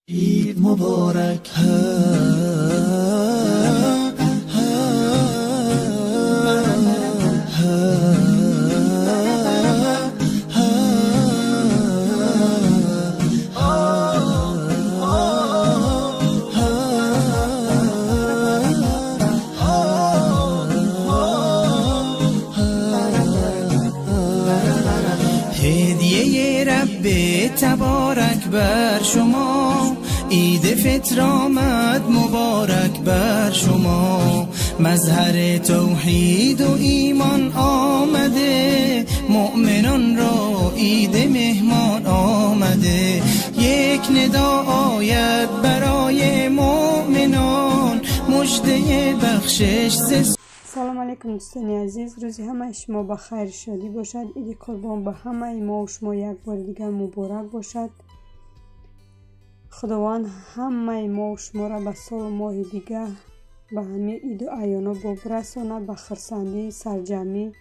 عید مبارک هدیه رب تبارک بر شما، عید فطر آمد مبارک بر شما. مظهر توحید و ایمان آمده، مؤمنان را عید مهمان آمده. یک ندا آید برای مؤمنان، مژده بخشش. سلام علیکم دوستان عزیز، روزی همه شما بخیر شادی باشد. عید قربان به همه ما و شما یک بار دیگر مبارک باشد. خداوند همه ما و شما را به سال ماه دیگر به همه عید و ایانا برسانه. به خرسندی سرجمی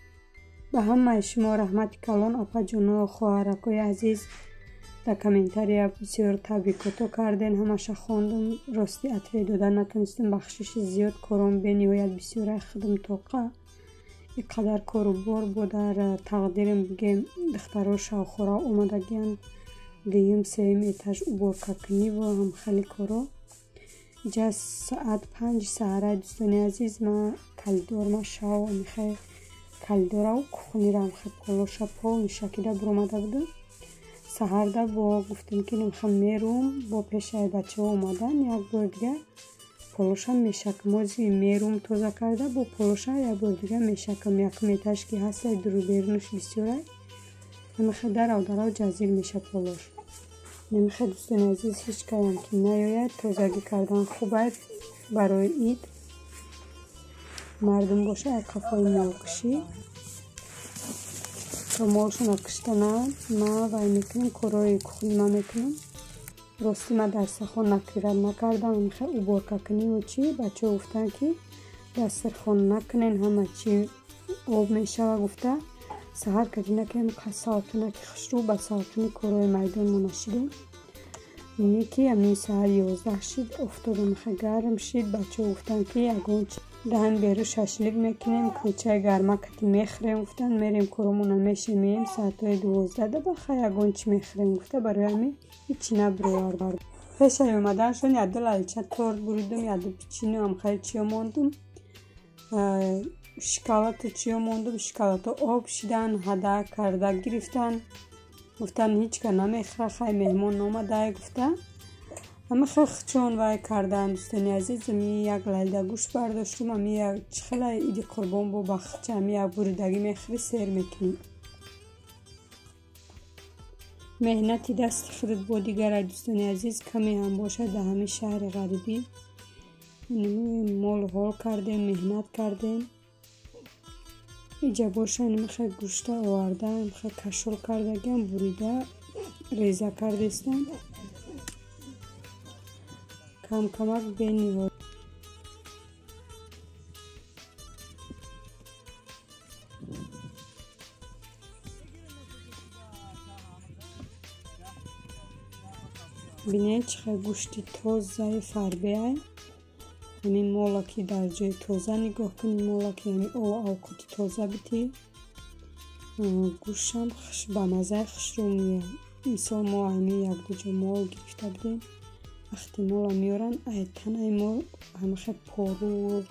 به همه شما رحمت کلان. اپا جانا و خواهرکای عزیز در کامنتاری بسیار تبریکاتو کردین، همش خواندم. راستی اطلاع دادن نتونستم، بخشش زیاد کارم به نهایت بسیار خدم توقع اینقدر کارو بار بود. در تقدیرم بگیم دخترها شاخورا اومدگیان دویم سوم ایتاج عبور کنی و هم خیلی کارو. اینجا ساعت 5 ساعت دوستان عزیز ما کلدور ما شاو میخوای کلدورا و کخونی را میخوای پولوشا پا نشکیده برامده بوده. سهرده با گفتیم که نمیخوام میروم با پیشه بچه ها اومدن یک بار دیگه پولوشا میشکم موزی میروم توزه کرده با پولوشا یک بار دیگه میشکم یک میتش که هست درو بیرونش بسیاره نمیخواه در او در او جزیل میشه پولوش. نمیخواه دوستان عزیز هیچ کارم که نیاید. توزگی کردن خوبه برای اید مردم باشه. یک کفای مالکشی تا مالشون اکشتنن ما وای میکنم کارای کخونی ما میکنم. راستی ما دسترخوان نکردم میخواه عبور کنی و چی بچه گفتن که دسترخوان نکنین همه چی آب میشه و گفته سهر کردین که هم ساعتونه که خشرو به ساعتونی کارای میدان ما نشیدیم. اینه که همین سهر 11 شد افتاده میخواه گرم شد. بچه گفتن که یکون دهن بیرو ششلیک میکنیم کوچه گرمه کتی میخریم. گفتن میریم کرمونه میشیم ساعت های 12 بخواه یکون چی میخریم. گفته برای همین هیچی نبروار بار پیشه اومدن شون یاد لالچه تورد بریدم یاد پیچینی هم خیلی چی موندم شکلات چی موندم شکلات آب شدن هده کرده گرفتن. گفتن هیچ که نمیخواه خیلی مهمان نامده. گفتن همه چون وای کردن دوستانی عزیز. می یک لیده گوش برداشتم و می یک چخله ایدی قربان با بخچه می یک بریدگی میخوری سیر میکنی. مهنتی دست خودت با دیگر دوستانی عزیز کمی هم باشه. در همه شهر غریبی مال حال کردیم مهنت کردیم. اینجا باشه نمیخواه گوشتا آورده نمیخواه کشول کرده گم بریده ریزه کردستن کم کمک بینی ها. بینید چخه گوشتی تازه فربه های همین مولا که در جای تازه نگاه کنی. مولا که همین اوکتی تازه بیتی گوشم به مزه خش رو میاد. مثال ما همین یک دو جا مال گرفته بدیم وقتی مولا میارن ایتن ای مال همه خیلی پارو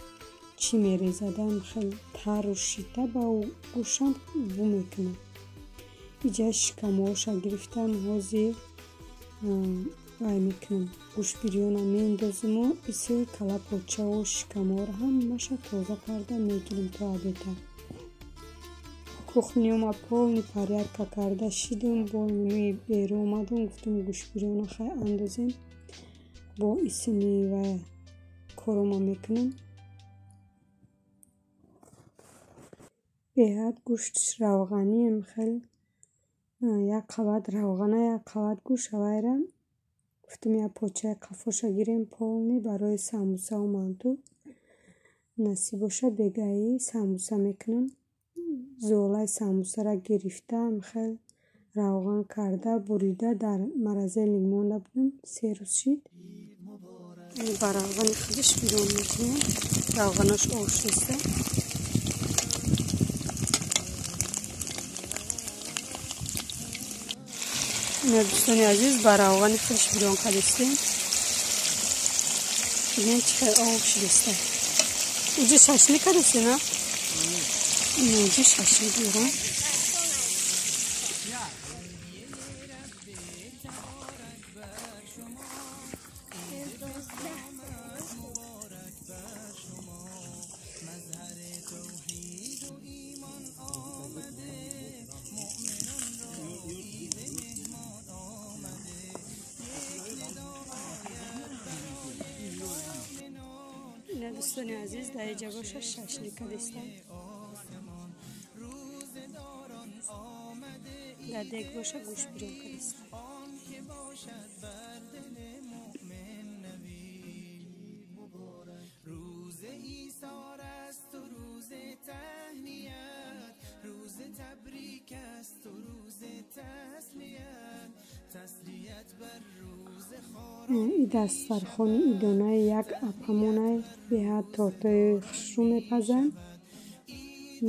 چی میریزدن خیلی تر و شیطه با گوشم بو میکنم. اینجا شکماشا گرفتم حاضی وای میکنم گوش بریانم میندازم و اسی کلا پاچه و شکمار هم مشه تازه کرده میگیرم تا عبیده. کخنیم و پول پریر که کرده شیدم با نمی بیرو اومدم. گفتم گوش بریانم خیلی اندازیم با اسمی و کارما میکنم. بیاد گوشتش روغنی هم خیلی یک قواد روغنه یک قواد گوش وایرم. گفتم یک پاچه کفاشا گیریم پولنی برای سموسه و مانتو نصیباشا بگایی سموسه میکنم. زولای سموسه را گرفتم خیلی равған карда бурида дар морозилник монда будем 3 рӯз шид. ба равғани худаш бирён мекунем. равғанаш ош неста. دوستان عزیز با равғани худаш бирён кардем. ببین چقدر آب شده. اینجا شاشلی کردسته نه؟ اینجا شاشلی بیرون. دوستان عزیز در اینجا باشه شاشلیکا دستم در دیگ باشه گوش بیرون کردستم روز ایثار است و روز تهنیت روز تبریک است و روز تسلیت بر روز ای دسترخوان ایدانه یک اپامونه به تورتای خشرو میپزن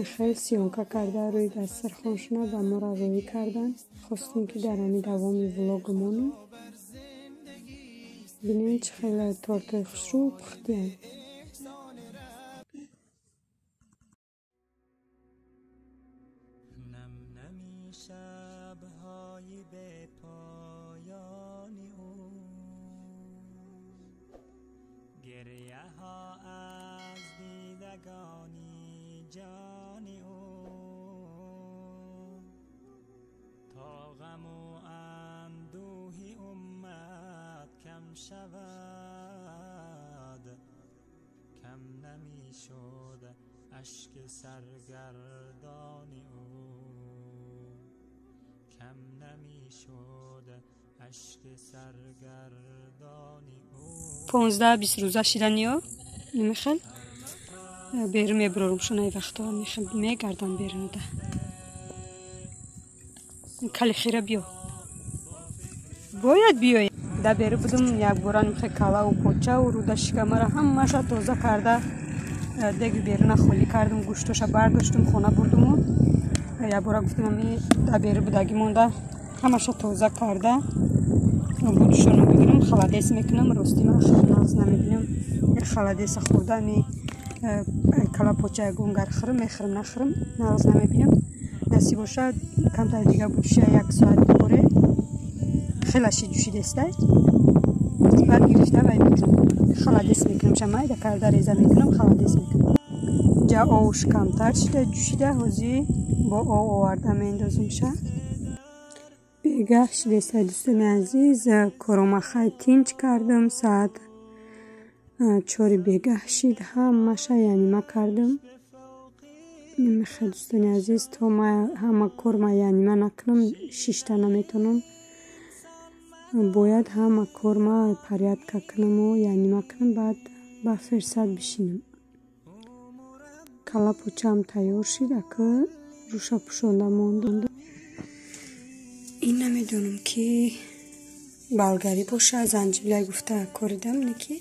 خیلی سیونکا کرده روی دسترخوانشونه و ما را روی کردن خواستیم که در همی دوامی ولاگمونی بینیم چه خیلی تورتای خشرو پختیم شب‌های به پایان او گریه ها از دیدگانی جان او تا غم و اندوهی امت کم شود کم نمی شد اشک سرگردان او کم نمی شد اشک سرگردانی او 15-20 روزه شدن یا نمیخواد بیرون میبرم شنای وقتا میخواد میگردم بیرون ده کلی خیره بیا باید بیایی ده بیرون بودم یک باران میخواد کلا و پوچه و روده شکمه را همه شا توزه کرده دیگه بیرون خالی کردم گوشتوشا برداشتم خونه بردم یا بارا گفتم امی در بیرون بودگی مونده همه شا توزه کرده بودشونو بگیرم خلادیس میکنم راستی من خیلی ناز نمیبینم خلادیس خورده می کلا پوچه گونگر خرم میخرم نخرم ناز نمیبینم نسی باشه کمتر دیگه بودشه 1 ساعت بخوره خیلی شی جوشیده استه بعد گرفته باید میکنم خلادیس میکنم شمایی در کرده ریزه میکنم خلادیس میکنم جا آوش کمتر شده جوشیده حوزی با آو آورده میندازم شه بگه شده دوستان عزیز کرومه خیلی تینج کردم ساعت 4 بگه شید همه شه یعنی ما کردم نمیخواد دوستان عزیز تا ما همه کرومه یعنی ما نکنم 6 تا نمیتونم باید همه کرومه پریاد کنم و یعنی ما کنم بعد با فرصت بشینم کلا پوچه هم تیار شده که روشا پوشونده مونده این نمیدونم که بلگری باشه زنجبیل گفته کردم نکی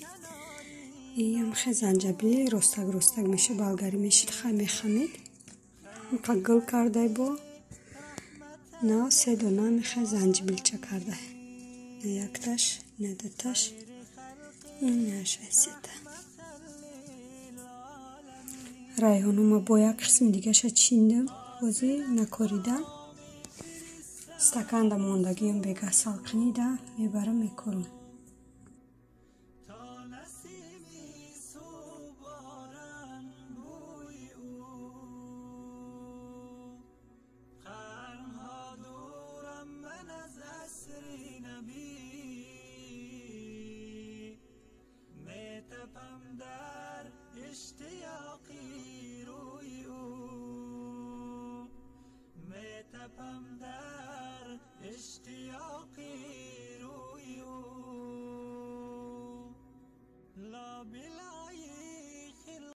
این هم خیلی زنجبیل رستگ میشه بلگری میشید خیلی میخمید مقگل کرده با نه 3 دانه میخواه زنجبیل چه کرده نه یکتش نه دوتش این نشه 3 رایحانو ما با یک قسم دیگه شد چیندم بازی نکاریدم استکان دا موندگی هم بگه سالقنی دا میبرم میکنم